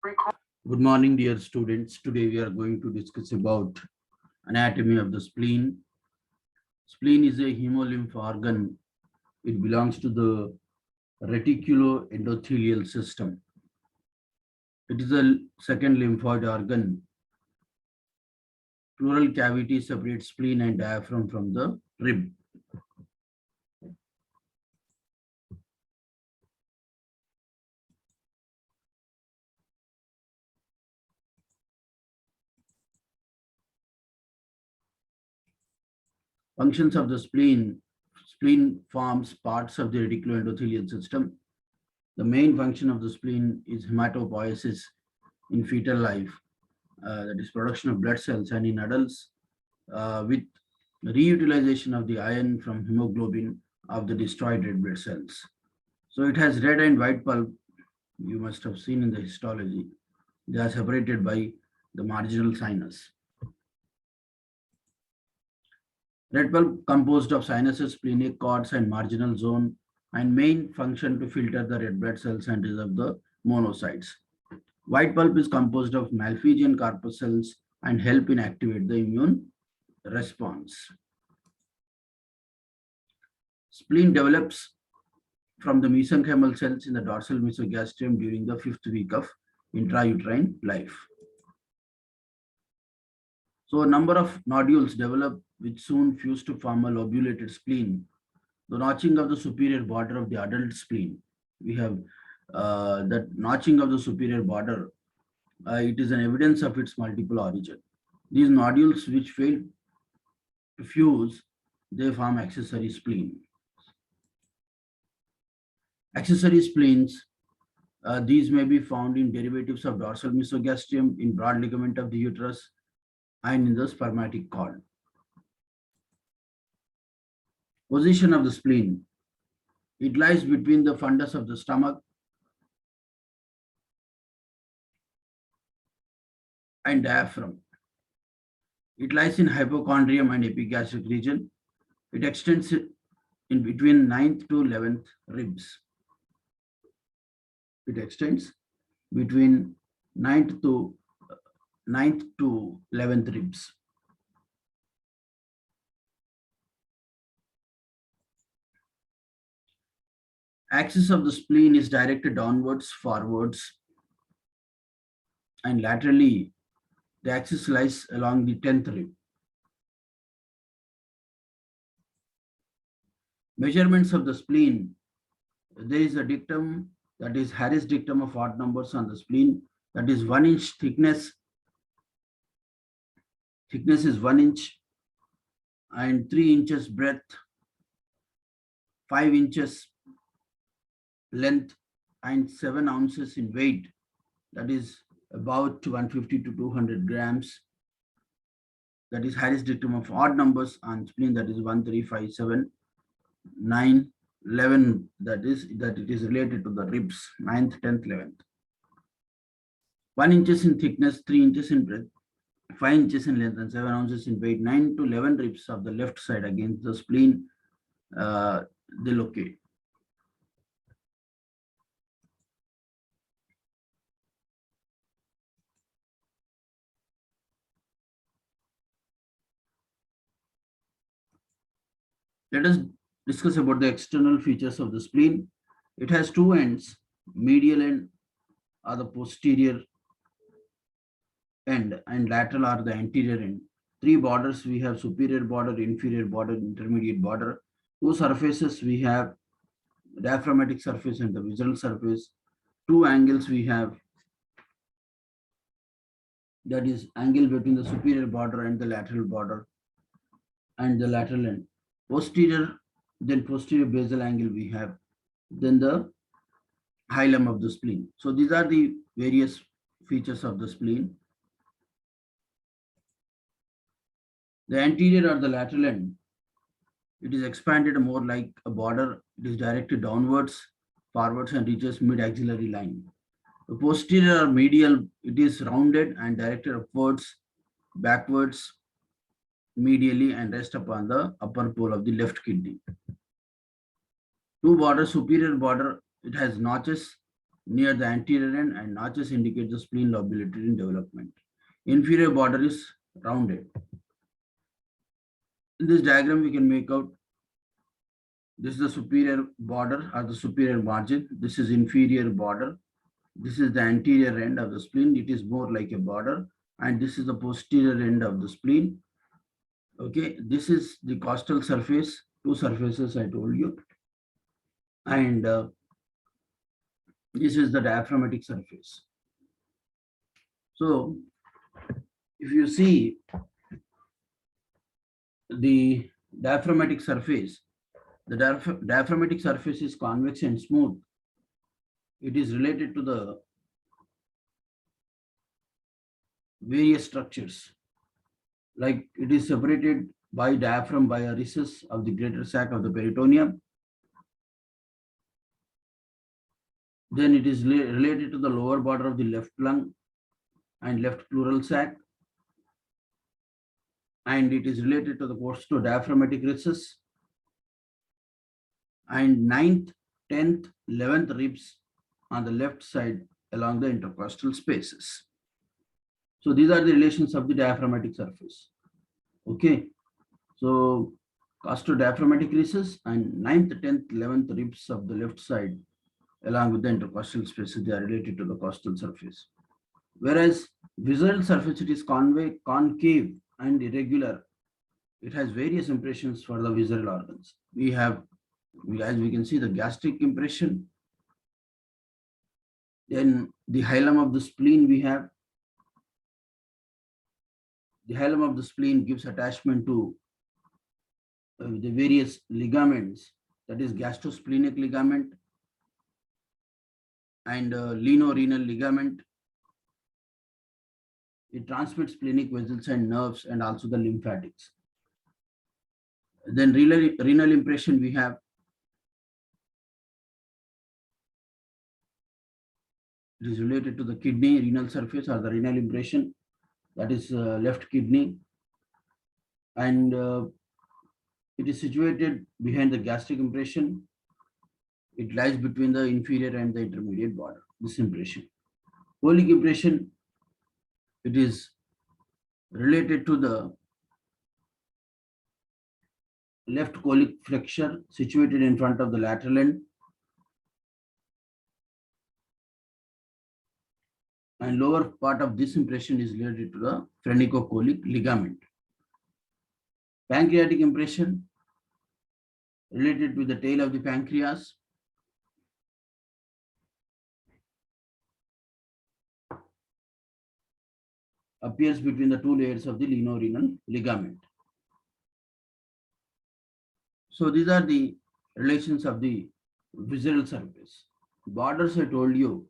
Good morning, dear students. Today we are going to discuss about anatomy of the spleen. Spleen is a hemolymph organ. It belongs to the reticuloendotelial system. It is a second lymphoid organ. Pleural cavity separates spleen and diaphragm from the rib. Functions of the spleen. Spleen forms parts of the reticuloendothelial system. The main function of the spleen is hematopoiesis in fetal life, that is production of blood cells, and in adults with reutilization of the iron from hemoglobin of the destroyed red blood cells. So it has red and white pulp. You must have seen in the histology. They are separated by the marginal sinus. Red pulp composed of sinuses, splenic cords, and marginal zone, and main function to filter the red blood cells and reserve the monocytes. White pulp is composed of Malpighian corpuscles and help in activate the immune response. Spleen develops from the mesenchymal cells in the dorsal mesogastrium during the 5th week of intrauterine life. So a number of nodules develop which soon fuse to form a lobulated spleen. The notching of the superior border of the adult spleen. We have that notching of the superior border. It is an evidence of its multiple origin. These nodules which fail to fuse, they form accessory spleen. Accessory spleens, these may be found in derivatives of dorsal mesogastrium, in broad ligament of the uterus, and in the spermatic cord. Position of the spleen. It lies between the fundus of the stomach and diaphragm. It lies in hypochondrium and epigastric region. It extends in between 9th to 11th ribs. It extends between 9th to 11th ribs. Axis of the spleen is directed downwards, forwards, and laterally the axis lies along the 10th rib. Measurements of the spleen. There is a dictum, that is Harris dictum of odd numbers on the spleen, that is 1 inch thickness. Thickness is 1 inch and 3 inches breadth, 5 inches length, and 7 ounces in weight. That is about 150 to 200 grams. That is Harris dictum of odd numbers on spleen, that is 1, 3, 5, 7, 9, 11. That it is related to the ribs, 9th, 10th, 11th. 1 inches in thickness, 3 inches in breadth, 5 inches in length, and 7 ounces in weight. 9 to 11 ribs of the left side against the spleen, they locate. Let us discuss about the external features of the spleen. It has two ends, medial end or the posterior end, and lateral or the anterior end. 3 borders we have: superior border, inferior border, intermediate border. 2 surfaces we have: diaphragmatic surface and the visceral surface. 2 angles we have, that is angle between the superior border and the lateral border and the lateral end. Posterior, then posterior basal angle we have, then the hilum of the spleen. So these are the various features of the spleen. The anterior or the lateral end, it is expanded more like a border. It is directed downwards, forwards, and reaches mid-axillary line. The posterior or medial, it is rounded and directed upwards, backwards, medially, and rest upon the upper pole of the left kidney. 2 borders, superior border, it has notches near the anterior end, and notches indicate the spleen lobulated in development. Inferior border is rounded. In this diagram, we can make out this is the superior border or the superior margin. This is inferior border. This is the anterior end of the spleen. It is more like a border. And this is the posterior end of the spleen. Okay, this is the costal surface, two surfaces I told you. And this is the diaphragmatic surface. So if you see the diaphragmatic surface, the diaphragmatic surface is convex and smooth. It is related to the various structures. Like it is separated by diaphragm by a recess of the greater sac of the peritoneum. Then it is related to the lower border of the left lung and left pleural sac. And it is related to the costo-diaphragmatic recess. And 9th, 10th, 11th ribs on the left side along the intercostal spaces. So these are the relations of the diaphragmatic surface. Okay. So costo-diaphragmatic recess and 9th, 10th, 11th ribs of the left side along with the intercostal spaces, they are related to the costal surface. Whereas visceral surface, it is concave and irregular. It has various impressions for the visceral organs. We have, as we can see, the gastric impression. Then the hilum of the spleen we have. The hilum of the spleen gives attachment to the various ligaments, that is gastrosplenic ligament and linorenal ligament. It transmits splenic vessels and nerves and also the lymphatics. Then renal impression we have. It is related to the kidney renal surface or the renal impression, that is left kidney, and it is situated behind the gastric impression. It lies between the inferior and the intermediate border, this impression. Colic impression, it is related to the left colic flexure situated in front of the lateral end, and lower part of this impression is related to the phrenicocholic ligament. Pancreatic impression related with the tail of the pancreas. Appears between the two layers of the linorenal ligament. So these are the relations of the visceral surface. Borders, I told you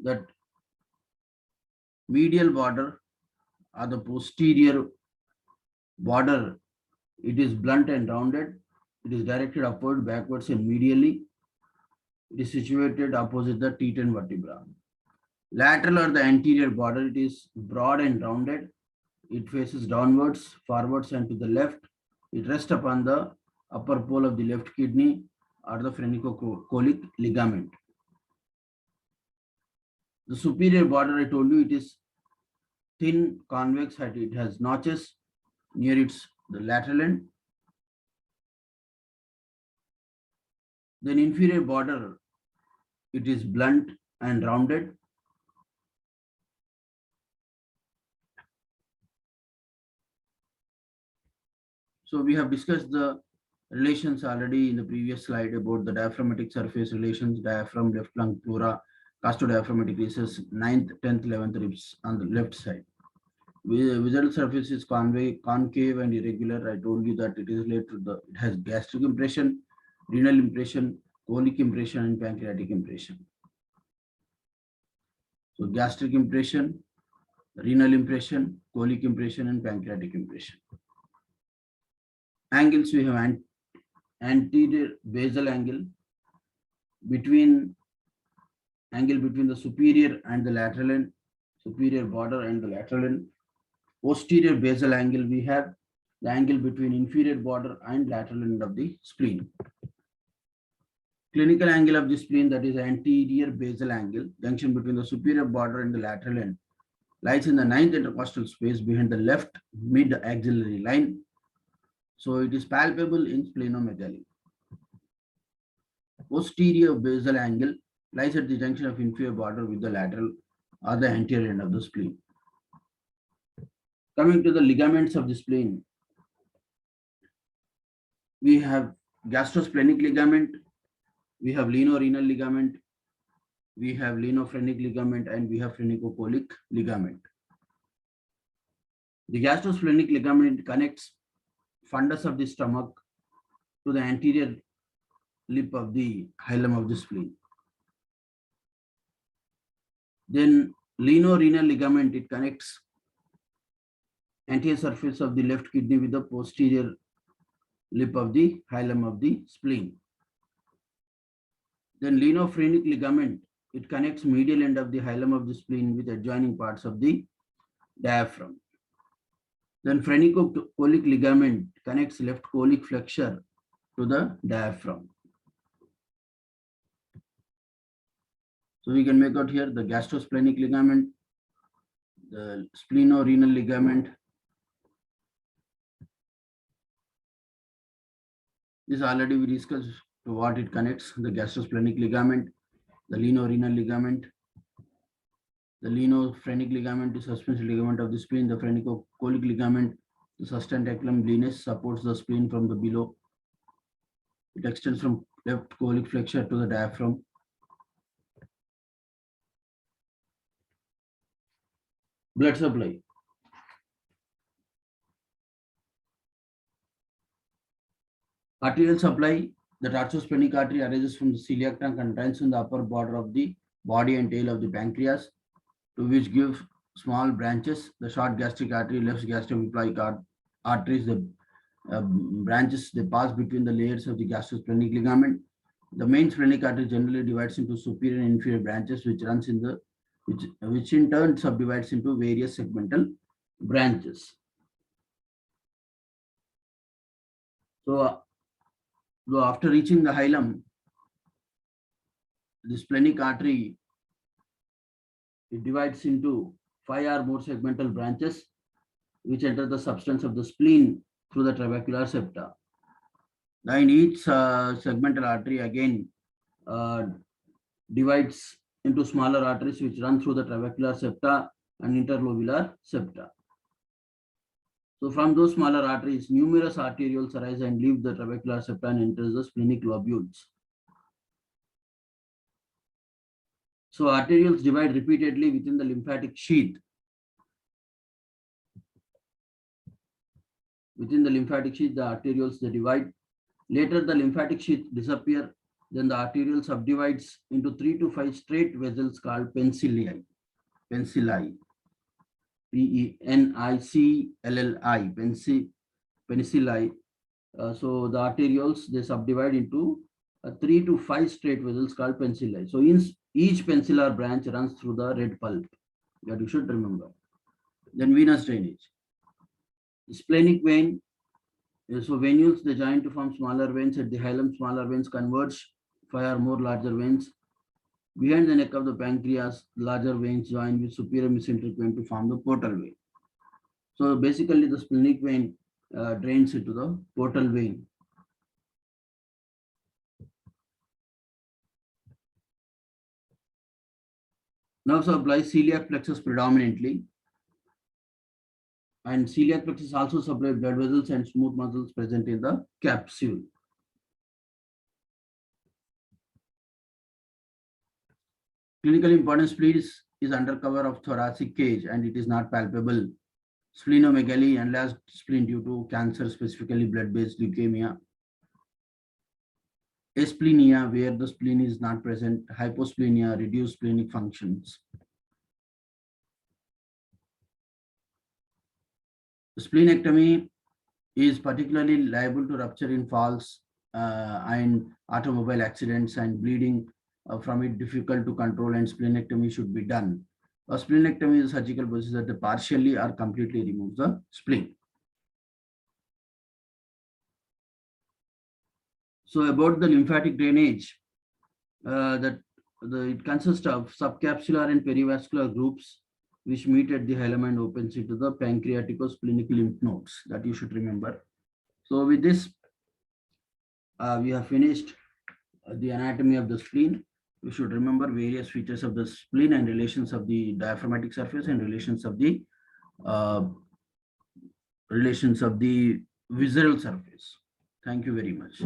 that medial border or the posterior border, it is blunt and rounded. It is directed upward, backwards and medially. It is situated opposite the T10 vertebra. Lateral or the anterior border, it is broad and rounded. It faces downwards, forwards and to the left. It rests upon the upper pole of the left kidney or the phrenicocholic ligament. The superior border, I told you, it is thin, convex, it has notches near the lateral end. Then inferior border, it is blunt and rounded. So we have discussed the relations already in the previous slide about the diaphragmatic surface relations, diaphragm, left lung, pleura, costodiaphragmatic recess, 9th, 10th, 11th ribs on the left side. Visceral surface is concave and irregular. I told you that it is related to it has gastric impression, renal impression, colic impression, and pancreatic impression. So gastric impression, renal impression, colic impression, and pancreatic impression. Angles, we have anterior basal angle between the superior and the lateral end, superior border and the lateral end. Posterior basal angle, we have the angle between inferior border and lateral end of the spleen. Clinical angle of the spleen, that is anterior basal angle, junction between the superior border and the lateral end, lies in the ninth intercostal space behind the left mid-axillary line. So it is palpable in splenomegaly. Posterior basal angle lies at the junction of inferior border with the lateral or the anterior end of the spleen. Coming to the ligaments of the spleen, we have gastrosplenic ligament, we have lienorenal ligament, we have lienophrenic ligament, and we have phrenicocholic ligament. The gastrosplenic ligament connects fundus of the stomach to the anterior lip of the hilum of the spleen. Then lienorenal ligament, it connects anterior surface of the left kidney with the posterior lip of the hilum of the spleen. Then lienophrenic ligament, it connects medial end of the hilum of the spleen with adjoining parts of the diaphragm. Then phrenicocholic ligament connects left cholic flexure to the diaphragm. So we can make out here the gastrosplenic ligament, the splenorenal ligament. This already we discussed to what it connects: the gastrosplenic ligament, the lienorenal ligament, the lienophrenic ligament, the suspension ligament of the spleen, the phrenicocholic ligament, the sustentaculum blenis supports the spleen from the below. It extends from left cholic flexure to the diaphragm. Blood supply. Arterial supply. The tarsosplenic artery arises from the celiac trunk and runs in the upper border of the body and tail of the pancreas, to which give small branches. The short gastric artery, left gastrophilic arteries, the branches, they pass between the layers of the gastrosplenic ligament. The main splenic artery generally divides into superior and inferior branches, which runs in the which in turn subdivides into various segmental branches. So after reaching the hilum, the splenic artery, it divides into 5 or more segmental branches, which enter the substance of the spleen through the trabecular septa. And each segmental artery again divides into smaller arteries which run through the trabecular septa and interlobular septa. So from those smaller arteries, numerous arterioles arise and leave the trabecular septa and enters the splenic lobules. So arterioles divide repeatedly within the lymphatic sheath. Within the lymphatic sheath, the arterioles, they divide. Later, the lymphatic sheath disappear. Then the arteriole subdivides into 3 to 5 straight vessels called penicilli. Penicilli. Penicilli. Penicilli. So the arterioles, they subdivide into 3 to 5 straight vessels called penicilli. So each penicillar branch runs through the red pulp, that you should remember. Then venous drainage. The splenic vein. So venules, they join to form smaller veins at the hilum. Smaller veins converge 5 or more larger veins. Behind the neck of the pancreas, larger veins join with superior mesenteric vein to form the portal vein. So basically, the splenic vein drains into the portal vein. Nerve supply, celiac plexus predominantly. And celiac plexus also supplies blood vessels and smooth muscles present in the capsule. Clinical importance: spleen is under cover of thoracic cage and it is not palpable. Splenomegaly, enlarged spleen due to cancer, specifically blood-based leukemia. Asplenia, where the spleen is not present. Hyposplenia, reduced splenic functions. Splenectomy is particularly liable to rupture in falls and automobile accidents, and bleeding from it difficult to control, and splenectomy should be done. A splenectomy is a surgical procedure that partially or completely removes the spleen. So about the lymphatic drainage, It consists of subcapsular and perivascular groups which meet at the hilum and opens into the pancreatico-splenic lymph nodes. That you should remember. So with this, we have finished the anatomy of the spleen. You should remember various features of the spleen and relations of the diaphragmatic surface and uh, relations of the visceral surface. Thank you very much.